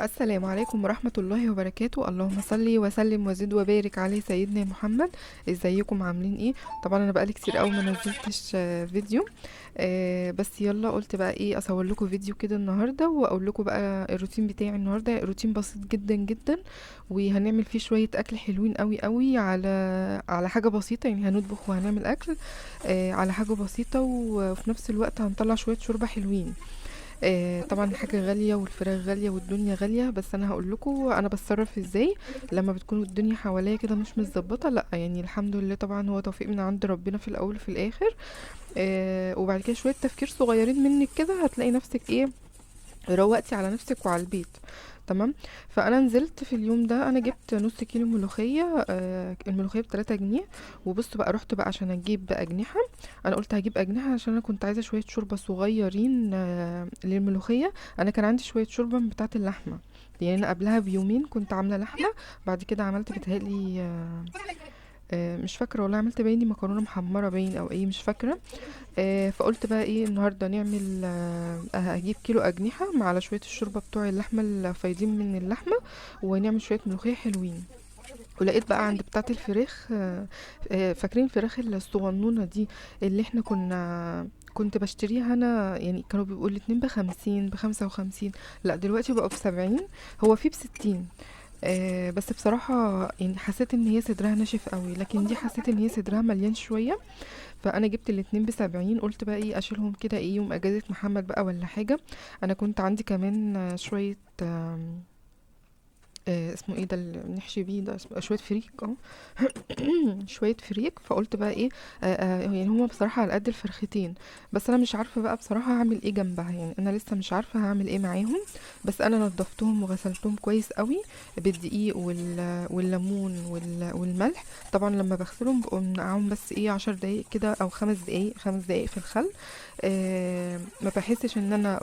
السلام عليكم ورحمة الله وبركاته. اللهم صل وسلم وزد وبارك على سيدنا محمد. ازيكم عاملين ايه؟ طبعا انا بقالي كتير قوي ما نزلتش فيديو. بس يلا قلت بقى ايه اصور لكم فيديو كده النهارده واقول لكم بقى الروتين بتاعي النهارده. روتين بسيط جدا جدا، وهنعمل فيه شوية اكل حلوين قوي قوي على حاجة بسيطة. يعني هنطبخ وهنعمل اكل على حاجة بسيطة، وفي نفس الوقت هنطلع شوية شوربة حلوين. طبعا الحاجة غالية والفراخ غالية والدنيا غالية، بس انا هقول لكم انا بتصرف ازاي لما بتكون الدنيا حواليا كده مش متظبطة. لا يعني الحمد لله، طبعا هو توفيق من عند ربنا في الاول وفي الاخر. وبعد كده شوية تفكير صغيرين منك كده هتلاقي نفسك ايه، روقتي على نفسك وعلى البيت. تمام. فانا نزلت في اليوم ده، انا جبت نص كيلو ملوخيه. الملوخيه ب3 جنيه. وبص بقى، رحت بقى عشان اجيب اجنحه. انا قلت هجيب اجنحه عشان انا كنت عايزه شويه شوربه صغيرين للملوخيه. انا كان عندي شويه شوربه من بتاعه اللحمه، يعني انا قبلها بيومين كنت عامله لحمه. بعد كده عملت بتهيألي مش فاكره والله، عملت باين مكرونه محمره باين او ايه، مش فاكره. فقلت بقى ايه النهارده نعمل اجيب كيلو اجنحه مع على شويه الشوربه بتوع اللحمه الفايضين من اللحمه، ونعمل شويه ملوخيه حلوين. ولقيت بقى عند بتاعه الفراخ فاكرين الفراخ الصغنونه دي اللي احنا كنت بشتريها انا، يعني كانوا بيقولوا الاتنين ب50 ب55. لا دلوقتي بقوا ب70. هو في ب60. بس بصراحة يعني حسيت ان هي صدرها ناشف قوي، لكن دي حسيت ان هي صدرها مليان شوية. فانا جبت الاتنين ب70. قلت بقى ايه اشيلهم كده ايه يوم اجازة محمد بقى ولا حاجة. انا كنت عندي كمان شوية اسمه ايه ده اللي بنحشي بيه ده، اسمه شوية فريك شوية فريك. فقلت بقى ايه يعني هما بصراحة على قد الفرختين. بس انا مش عارفة بقى بصراحة هعمل ايه جنبها، يعني انا لسه مش عارفة هعمل ايه معاهم. بس انا نضفتهم وغسلتهم كويس قوي بالدقيق والليمون والملح. طبعا لما بغسلهم بقوم منقعهم بس ايه 10 دقايق كده او 5 دقايق، 5 دقايق في الخل. ما بحسش ان انا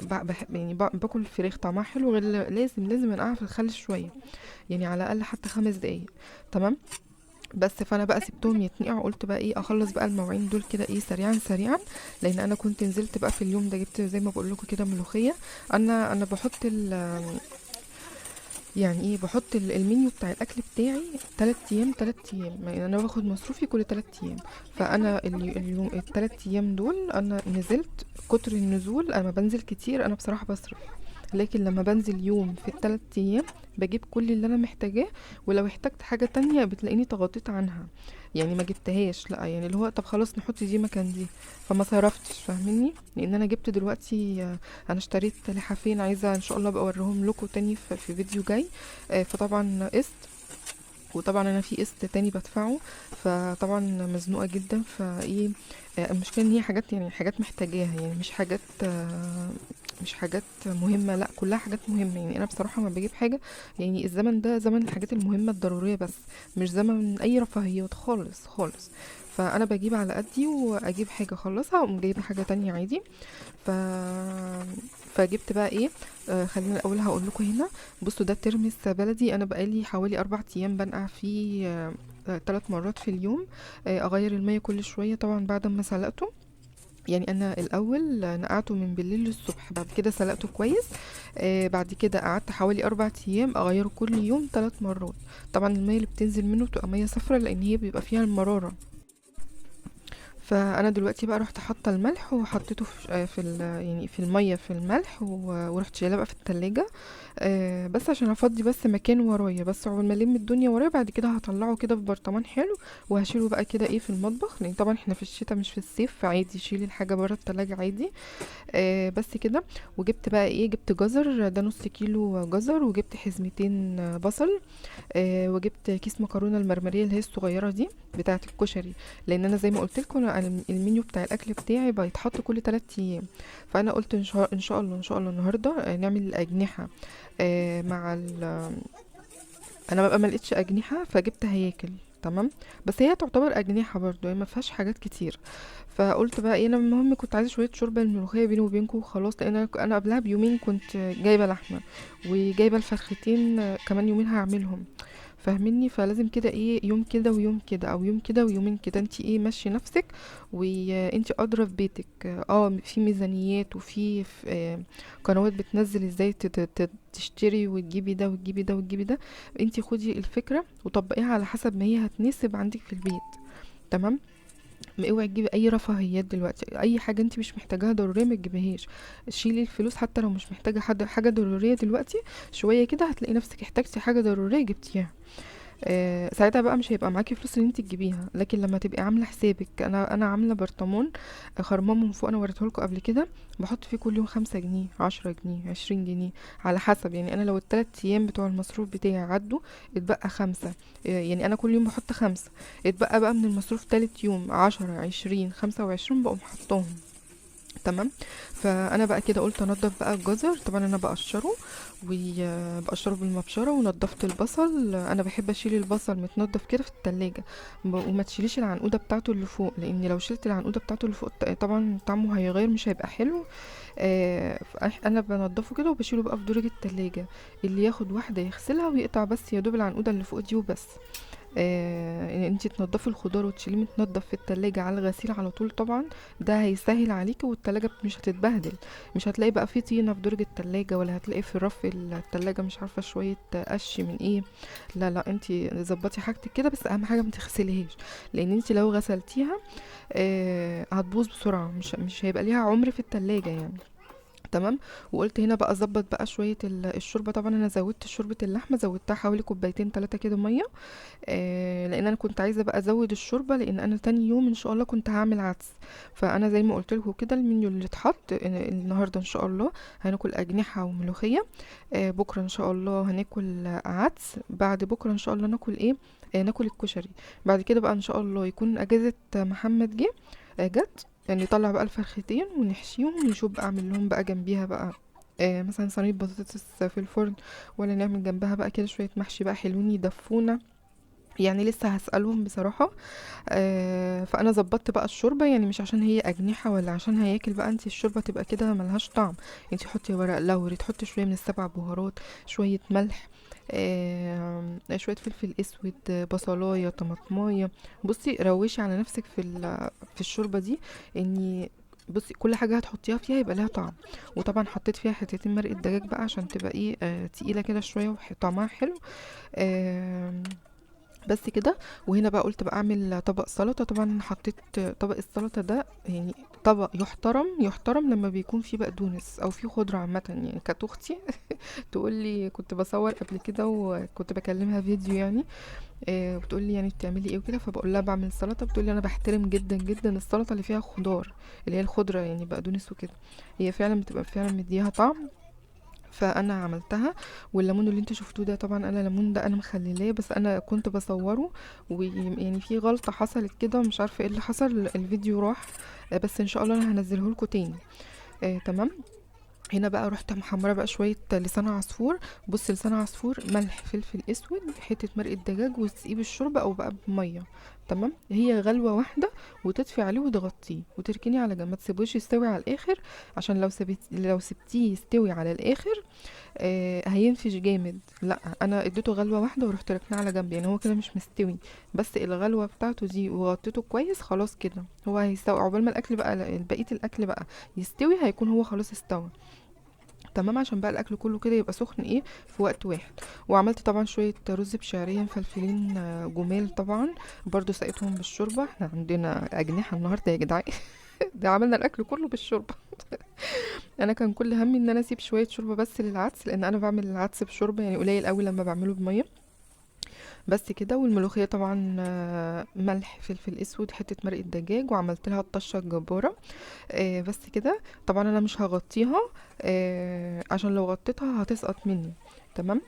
يعني باكل الفراخ طعمها حلو غير لازم انقعها في الخل شوية، يعني على الاقل حتى 5 دقايق. تمام. بس فانا بقى سبتهم يتنقعوا. قلت بقى ايه اخلص بقى المواعين دول كده ايه سريعا سريعا، لان انا كنت نزلت بقى في اليوم ده جبت زي ما بقول لكم كده ملوخيه. انا بحط يعني ايه بحط المنيو بتاع الاكل بتاعي 3 ايام 3 ايام، يعني انا باخد مصروفي كل 3 ايام. فانا اليوم ال3 ايام دول انا نزلت كتر النزول. انا ما بنزل كتير انا بصراحه بصرف، لكن لما بنزل يوم في ال3 ايام بجيب كل اللي انا محتاجاه. ولو احتجت حاجة تانية بتلاقيني تغطيت عنها، يعني ما جبتهاش. لا يعني اللي هو طب خلاص نحط دي مكان دي. فما صرفتش، فاهميني؟ لان انا جبت دلوقتي انا اشتريت لحافين، عايزة ان شاء الله ابقى اوريهم لكم تاني في فيديو جاي. فطبعا قسط، وطبعا انا في قسط تاني بدفعه. فطبعا مزنوقة جدا فايه. المشكلة ان هي حاجات، يعني حاجات محتاجاها، يعني مش حاجات مهمة. لا كلها حاجات مهمة. يعني انا بصراحة ما بجيب حاجة، يعني الزمن ده زمن الحاجات المهمة الضرورية بس، مش زمن اي رفاهيات خالص خالص. فانا بجيب على قدي واجيب حاجة اخلصها واقوم جايبة حاجة تانية عادي. ف فجبت بقى ايه. خلينا الاول هقول لكم هنا. بصوا ده ترمس بلدي، انا بقالي حوالي 4 ايام بنقع فيه 3 مرات في اليوم. اغير المية كل شوية طبعا بعد ما سلقته. يعني انا الاول نقعته من بالليل للصبح، بعد كده سلقته كويس. بعد كده قعدت حوالي 4 ايام اغيره كل يوم 3 مرات. طبعا المية اللي بتنزل منه بتبقى مية صفرا لان هي بيبقى فيها المرارة. فانا دلوقتي بقى رحت حاطه الملح وحطيته يعني في الميه في الملح ورحت شايلاه بقى في التلاجة. بس عشان افضي بس مكان ورايا، بس عقبال ما الم الدنيا ورايا بعد كده هطلعه كده في برطمان حلو. وهشيله بقى كده ايه في المطبخ، لان طبعا احنا في الشتاء مش في الصيف، فعادي شيلي الحاجه بره التلاجة عادي. بس كده. وجبت بقى ايه، جبت جزر، ده نص كيلو جزر، وجبت حزمتين بصل. وجبت كيس مكرونه المرمريه اللي هي الصغيره دي بتاعه الكشري. لان انا زي ما قلت لكم المنيو بتاع الاكل بتاعي بيتحط كل 3 ايام. فانا قلت ان شاء الله النهارده نعمل الاجنحه مع انا ببقى ما لقيتش اجنحه فجبت هياكل. تمام. بس هي تعتبر اجنحه برضو، هي ما فيهاش حاجات كتير. فقلت بقى ايه، انا المهم كنت عايزه شويه شوربه الملوخيه بيني وبينكم خلاص، لان انا قبلها بيومين كنت جايبه لحمه، وجايبه الفرختين كمان يومين هعملهم. فاهميني؟ فلازم كده ايه، يوم كده ويوم كده، او يوم كده ويومين كده، انت ايه ماشي نفسك، وانت ادرى في بيتك. في ميزانيات، وفي قنوات بتنزل ازاي تشتري وتجيبي ده وتجيبي ده وتجيبي ده. انت خدي الفكرة وطبقيها على حسب ما هي هتناسب عندك في البيت. تمام. ما اوعي تجيبي اي رفاهيات دلوقتي، اي حاجه انت مش محتاجاها ضروريه ما تجيبيهاش. شيلي الفلوس حتى لو مش محتاجه حاجه ضروريه دلوقتي، شويه كده هتلاقي نفسك احتاجتي حاجه ضروريه جبتيها. ساعتها بقى مش هيبقى معاكي فلوس ان انت تجيبيها. لكن لما تبقي عامله حسابك، انا عامله برطمان خرمان من فوق، انا وريته لكم قبل كده، بحط فيه كل يوم 5 جنيه، 10 جنيه، 20 جنيه، على حسب. يعني انا لو ال3 ايام بتوع المصروف بتاعي عدوا، اتبقى 5. يعني انا كل يوم بحط 5، اتبقى بقى من المصروف تالت يوم 10، 20، 25 بقوم حطاهم. تمام. فانا بقى كده قلت انضف بقى الجزر. طبعا انا بقشره، وبقشره بالمبشره. ونضفت البصل، انا بحب اشيل البصل متنضف كده في التلاجة. وما تشيليش العنقوده بتاعته اللي فوق، لان لو شلت العنقوده بتاعته اللي فوق طبعا طعمه هيغير، مش هيبقى حلو. انا بنضفه كده وبشيله بقى في درج التلاجة. اللي ياخد واحده يغسلها ويقطع بس يا دوب العنقوده اللي فوق دي وبس. ان انتي تنضفي الخضار وتشيليه متنضف في التلاجة على الغسيل على طول. طبعا ده هيسهل عليكي، والتلاجة مش هتتبهدل. مش هتلاقي بقى فيه طينة في درج التلاجة، ولا هتلاقي في رف التلاجة مش عارفة شوية قش من ايه. لا لا، انتي ظبطي حاجتك كده، بس اهم حاجة ما تغسليهاش. لان انتي لو غسلتيها هتبوظ بسرعة، مش هيبقى ليها عمر في التلاجة يعني. تمام. وقلت هنا بقى اظبط بقى شويه الشوربه. طبعا انا زودت شوربه اللحمه، زودتها حوالي كوبايتين 3 كده ميه. لان انا كنت عايزه بقى ازود الشوربه، لان انا تاني يوم ان شاء الله كنت هعمل عدس. فانا زي ما قلت لكم كده، المنيو اللي اتحط النهارده ان شاء الله هناكل اجنحه وملوخيه. بكره ان شاء الله هناكل عدس. بعد بكره ان شاء الله ناكل ايه؟ ناكل الكشري. بعد كده بقى ان شاء الله يكون اجازه محمد جت، يعني نطلع بقى الفرختين ونحشيهم، ونشوف بقى اعمل لهم بقى جنبيها بقى مثلا صينيه بطاطس في الفرن، ولا نعمل جنبها بقى كده شويه محشي بقى حلوين يدفونا. يعني لسه هسألهم بصراحة. فأنا ظبطت بقى الشوربة، يعني مش عشان هي أجنحة ولا عشان هياكل بقى انتي الشوربة تبقى كده ملهاش طعم. انتي حطي ورق لوري، تحطي شوية من السبع بهارات، شوية ملح، شوية فلفل اسود، بصلاية، طماطماية. بصي روشي على نفسك في الشوربة دي. اني بصي كل حاجة هتحطيها فيها يبقى لها طعم. وطبعا حطيت فيها حتتين مرقة دجاج بقى عشان تبقى ايه تقيلة كده شوية وطعمها حلو. آم، بس كده. وهنا بقى قلت بقى اعمل طبق سلطه. طبعا حطيت طبق السلطه ده، يعني طبق يحترم يحترم لما بيكون فيه بقدونس او فيه خضره عامه. يعني كانت اختي تقول لي، كنت بصور قبل كده وكنت بكلمها فيديو يعني، بتقول لي يعني بتعملي ايه وكده، فبقول لها بعمل سلطه. بتقول لي انا بحترم جدا جدا السلطه اللي فيها خضار، اللي هي الخضره يعني بقدونس وكده. هي فعلا بتبقى فعلا مديها طعم. فانا عملتها. والليمون اللي انتوا شفتوه ده، طبعا انا الليمون ده انا مخللاه، بس انا كنت بصوره ويعني في غلطه حصلت كده ومش عارفه ايه اللي حصل، الفيديو راح. بس ان شاء الله انا هنزله لكم تاني. تمام. هنا بقى رحت محمره بقى شويه لسان عصفور. بص، لسان عصفور، ملح، فلفل اسود، حته مرقه دجاج، وتسقيه بالشوربه او بقى بميه. تمام. هي غلوه واحده، وتطفي عليه وتغطيه وتركنيه على جنب، ما تسيبوش يستوي على الاخر. عشان لو سبتيه يستوي على الاخر هينفش جامد. لا، انا اديته غلوه واحده ورحت ركناه على جنب، يعني هو كده مش مستوي. بس الغلوه بتاعته دي وغطيته كويس، خلاص كده هو هيستوي. عقبال ما الاكل بقى بقيه الاكل بقى يستوي، هيكون هو خلاص استوى. تمام. عشان بقى الاكل كله كده يبقى سخن ايه في وقت واحد. وعملت طبعا شويه رز بشعريه مفلفلين جمال طبعا. برضو سقيتهم بالشوربه. احنا عندنا اجنحه النهارده يا جدعان. ده عملنا الاكل كله بالشوربه. انا كان كل همي ان انا اسيب شويه شوربه بس للعدس، لان انا بعمل العدس بشوربه يعني قليل قوي لما بعمله بميه. بس كده. والملوخيه طبعا ملح، فلفل اسود، حته مرقه دجاج، وعملت لها الطشه الجباره. بس كده. طبعا انا مش هغطيها عشان لو غطيتها هتسقط مني. تمام.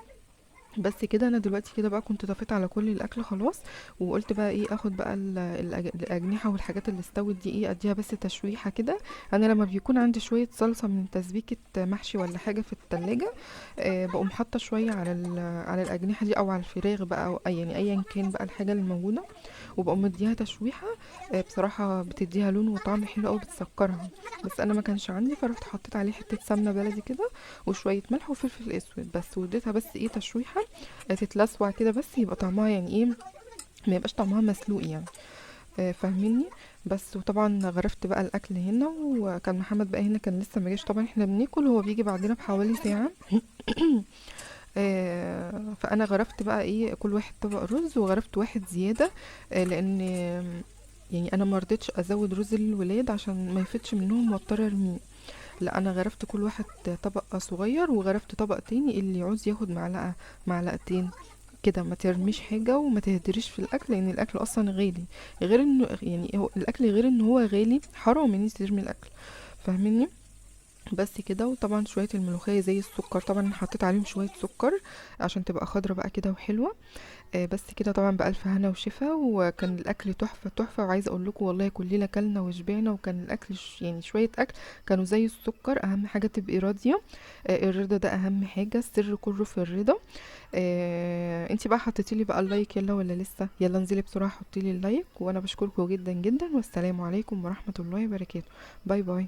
بس كده. انا دلوقتي كده بقى كنت طفيت على كل الاكل خلاص. وقلت بقى ايه، اخد بقى الاجنحه والحاجات اللي استوت دي، ايه اديها بس تشويحه كده. انا لما بيكون عندي شويه صلصه من تسبيكه محشي ولا حاجه في التلاجة، بقوم حاطه شويه على الاجنحه دي او على الفراخ بقى، او يعني ايا كان بقى الحاجه اللي موجوده. وبقوم مديها تشويحه. بصراحه بتديها لون وطعم حلو قوي، بتسكرها. بس انا ما كانش عندي، فروحت حطيت عليه حته سمنه بلدي كده، وشويه ملح وفلفل اسود بس، واديتها بس ايه تشويحه. بتاعها تتلسوع كده، بس يبقى طعمها يعني ايه، ما يبقاش طعمها مسلوق يعني. فاهميني؟ بس وطبعا غرفت بقى الاكل هنا، وكان محمد بقى هنا كان لسه ما جاش، طبعا احنا بناكل هو بيجي بعدنا بحوالي ساعه. فانا غرفت بقى ايه كل واحد طبق رز، وغرفت واحد زياده لان يعني انا ما رضيتش ازود رز للولاد عشان ما يفتش منهم واضطر ارميه. لا، انا غرفت كل واحد طبق صغير، وغرفت طبق تاني اللي يعوز ياخد معلقه معلقتين كده، ما ترميش حاجه وما تهدريش في الاكل، لان الاكل اصلا غالي. غير انه يعني هو الاكل غير ان هو غالي، حرام ان انت ترمي الاكل. فاهميني؟ بس كده. وطبعا شويه الملوخيه زي السكر، طبعا أنا حطيت عليهم شويه سكر عشان تبقى خضرة بقى كده وحلوه. بس كده طبعا بألف هنا وشفا، وكان الأكل تحفة تحفة. وعايزة أقول لكم والله كلنا كلنا وشبعنا، وكان الأكل يعني شوية أكل كانوا زي السكر. أهم حاجة تبقي راضية. الرضا ده أهم حاجة، السر كله في الرضا. انتي بقى حطيتيلي بقى اللايك يلا ولا لسه؟ يلا انزلي بسرعة حطيلي اللايك، وأنا بشكركم جدا جدا، والسلام عليكم ورحمة الله وبركاته. باي باي.